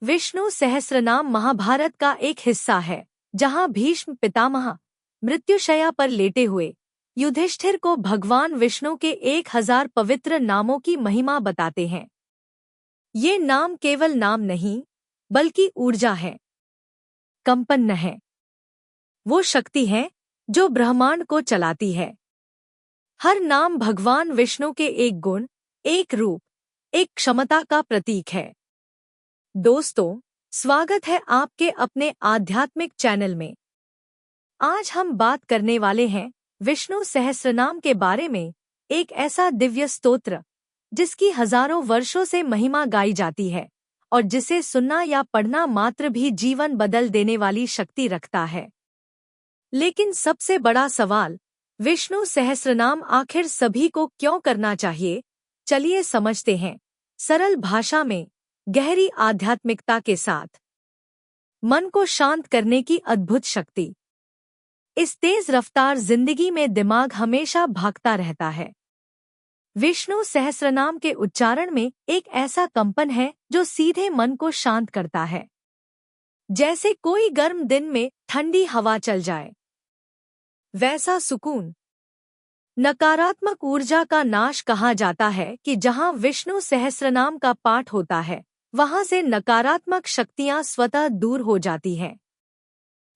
विष्णु सहस्रनाम महाभारत का एक हिस्सा है, जहां भीष्म पितामह मृत्युशैया पर लेटे हुए युधिष्ठिर को भगवान विष्णु के 1000 पवित्र नामों की महिमा बताते हैं। ये नाम केवल नाम नहीं, बल्कि ऊर्जा है, कंपन है। वो शक्ति है जो ब्रह्मांड को चलाती है। हर नाम भगवान विष्णु के एक गुण, एक रूप, एक क्षमता का प्रतीक है। दोस्तों, स्वागत है आपके अपने आध्यात्मिक चैनल में। आज हम बात करने वाले हैं विष्णु सहस्रनाम के बारे में, एक ऐसा दिव्य स्तोत्र जिसकी हजारों वर्षों से महिमा गाई जाती है और जिसे सुनना या पढ़ना मात्र भी जीवन बदल देने वाली शक्ति रखता है। लेकिन सबसे बड़ा सवाल, विष्णु सहस्रनाम आखिर सभी को क्यों करना चाहिए? चलिए समझते हैं, सरल भाषा में, गहरी आध्यात्मिकता के साथ। मन को शांत करने की अद्भुत शक्ति। इस तेज रफ्तार जिंदगी में दिमाग हमेशा भागता रहता है। विष्णु सहस्रनाम के उच्चारण में एक ऐसा कंपन है जो सीधे मन को शांत करता है, जैसे कोई गर्म दिन में ठंडी हवा चल जाए। वैसा सुकून। नकारात्मक ऊर्जा का नाश कहा जाता है कि जहां विष्णु सहस्रनाम का पाठ होता है, वहां से नकारात्मक शक्तियां स्वतः दूर हो जाती हैं।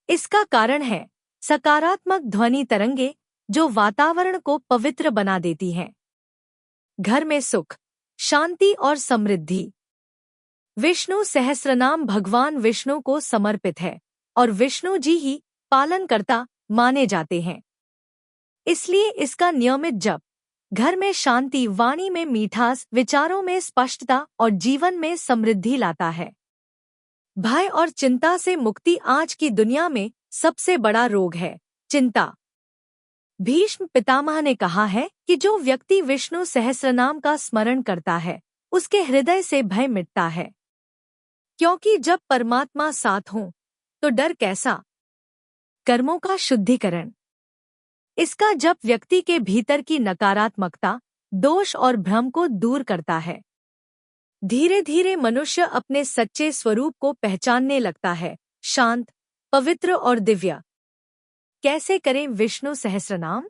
इसका कारण है सकारात्मक ध्वनि तरंगे, जो वातावरण को पवित्र बना देती हैं। घर में सुख, शांति और समृद्धि। विष्णु सहस्रनाम भगवान विष्णु को समर्पित है और विष्णु जी ही पालनकर्ता माने जाते हैं। इसलिए इसका नियमित जप घर में शांति, वाणी में मिठास, विचारों में स्पष्टता और जीवन में समृद्धि लाता है। भय और चिंता से मुक्ति। आज की दुनिया में सबसे बड़ा रोग है चिंता। भीष्म पितामह ने कहा है कि जो व्यक्ति विष्णु सहस्रनाम का स्मरण करता है, उसके हृदय से भय मिटता है। क्योंकि जब परमात्मा साथ हो तो डर कैसा। कर्मों का शुद्धिकरण। इसका जप व्यक्ति के भीतर की नकारात्मकता, दोष और भ्रम को दूर करता है। धीरे धीरे मनुष्य अपने सच्चे स्वरूप को पहचानने लगता है, शांत, पवित्र और दिव्य। कैसे करें विष्णु सहस्रनाम?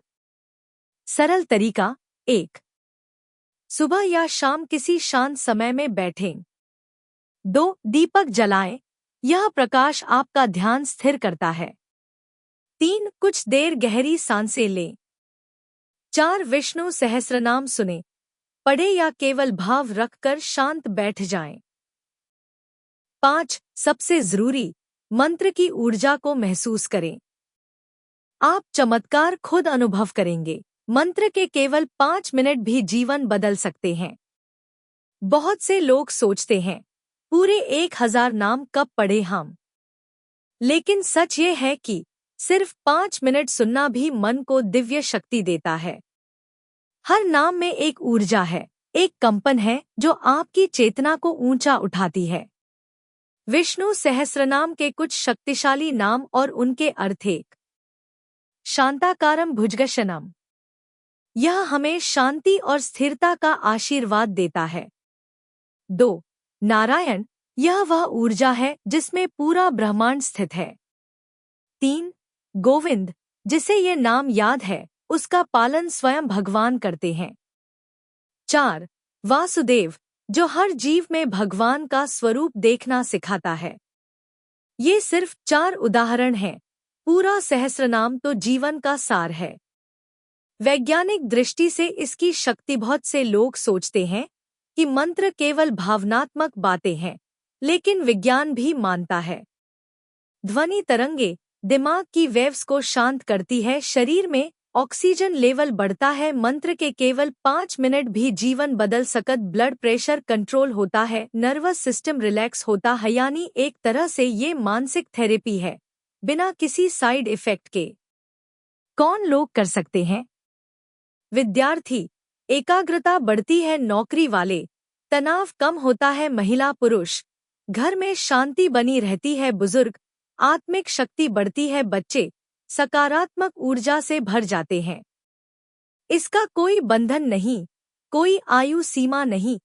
सरल तरीका। 1. सुबह या शाम किसी शांत समय में बैठें। 2. दीपक जलाएं, यह प्रकाश आपका ध्यान स्थिर करता है। 3. कुछ देर गहरी सांसें लें। 4. विष्णु सहस्रनाम सुने, पढ़े या केवल भाव रखकर शांत बैठ जाएं। 5. सबसे जरूरी, मंत्र की ऊर्जा को महसूस करें। आप चमत्कार खुद अनुभव करेंगे। मंत्र के केवल 5 मिनट भी जीवन बदल सकते हैं। बहुत से लोग सोचते हैं, पूरे 1000 नाम कब पढ़े हम? लेकिन सच ये है कि सिर्फ 5 मिनट सुनना भी मन को दिव्य शक्ति देता है। हर नाम में एक ऊर्जा है, एक कंपन है जो आपकी चेतना को ऊंचा उठाती है। विष्णु सहस्रनाम के कुछ शक्तिशाली नाम और उनके अर्थ। 1. शांताकारम भुजगशनम। यह हमें शांति और स्थिरता का आशीर्वाद देता है। 2. नारायण। यह वह ऊर्जा है जिसमें पूरा ब्रह्मांड स्थित है। 3. गोविंद। जिसे ये नाम याद है, उसका पालन स्वयं भगवान करते हैं। 4. वासुदेव। जो हर जीव में भगवान का स्वरूप देखना सिखाता है। ये सिर्फ 4 उदाहरण हैं, पूरा सहस्रनाम तो जीवन का सार है। वैज्ञानिक दृष्टि से इसकी शक्ति। बहुत से लोग सोचते हैं कि मंत्र केवल भावनात्मक बातें हैं, लेकिन विज्ञान भी मानता है ध्वनि तरंगे दिमाग की वेव्स को शांत करती है, शरीर में ऑक्सीजन लेवल बढ़ता है। मंत्र के केवल 5 मिनट भी जीवन बदल सकत। ब्लड प्रेशर कंट्रोल होता है, नर्वस सिस्टम रिलैक्स होता है। यानी एक तरह से ये मानसिक थेरेपी है, बिना किसी साइड इफेक्ट के। कौन लोग कर सकते हैं? विद्यार्थी, एकाग्रता बढ़ती है। नौकरी वाले, तनाव कम होता है। महिला पुरुष, घर में शांति बनी रहती है। बुजुर्ग, आत्मिक शक्ति बढ़ती है। बच्चे, सकारात्मक ऊर्जा से भर जाते हैं। इसका कोई बंधन नहीं, कोई आयु सीमा नहीं,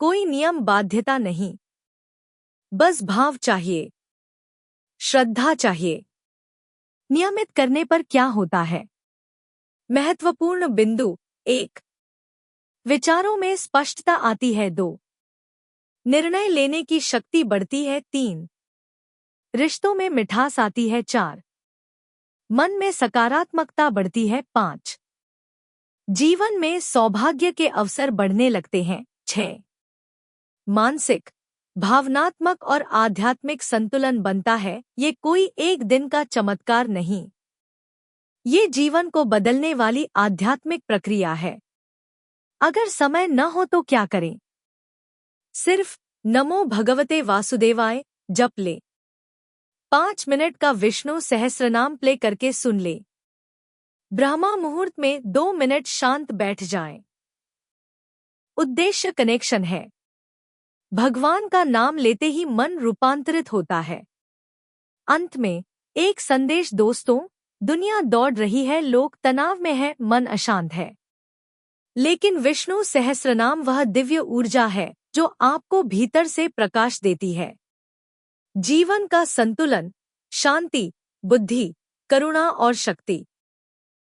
कोई नियम बाध्यता नहीं। बस भाव चाहिए, श्रद्धा चाहिए। नियमित करने पर क्या होता है? महत्वपूर्ण बिंदु 1, विचारों में स्पष्टता आती है। 2, निर्णय लेने की शक्ति बढ़ती है। 3, रिश्तों में मिठास आती है। 4, मन में सकारात्मकता बढ़ती है। 5, जीवन में सौभाग्य के अवसर बढ़ने लगते हैं। 6, मानसिक, भावनात्मक और आध्यात्मिक संतुलन बनता है। ये कोई एक दिन का चमत्कार नहीं, ये जीवन को बदलने वाली आध्यात्मिक प्रक्रिया है। अगर समय न हो तो क्या करें? सिर्फ नमो भगवते वासुदेवाय जप ले। 5 मिनट का विष्णु सहस्रनाम प्ले करके सुन ले। ब्रह्मा मुहूर्त में 2 मिनट शांत बैठ जाएं। उद्देश्य कनेक्शन है। भगवान का नाम लेते ही मन रूपांतरित होता है। अंत में एक संदेश दोस्तों, दुनिया दौड़ रही है, लोग तनाव में है, मन अशांत है, लेकिन विष्णु सहस्रनाम वह दिव्य ऊर्जा है जो आपको भीतर से प्रकाश देती है। जीवन का संतुलन, शांति, बुद्धि, करुणा और शक्ति।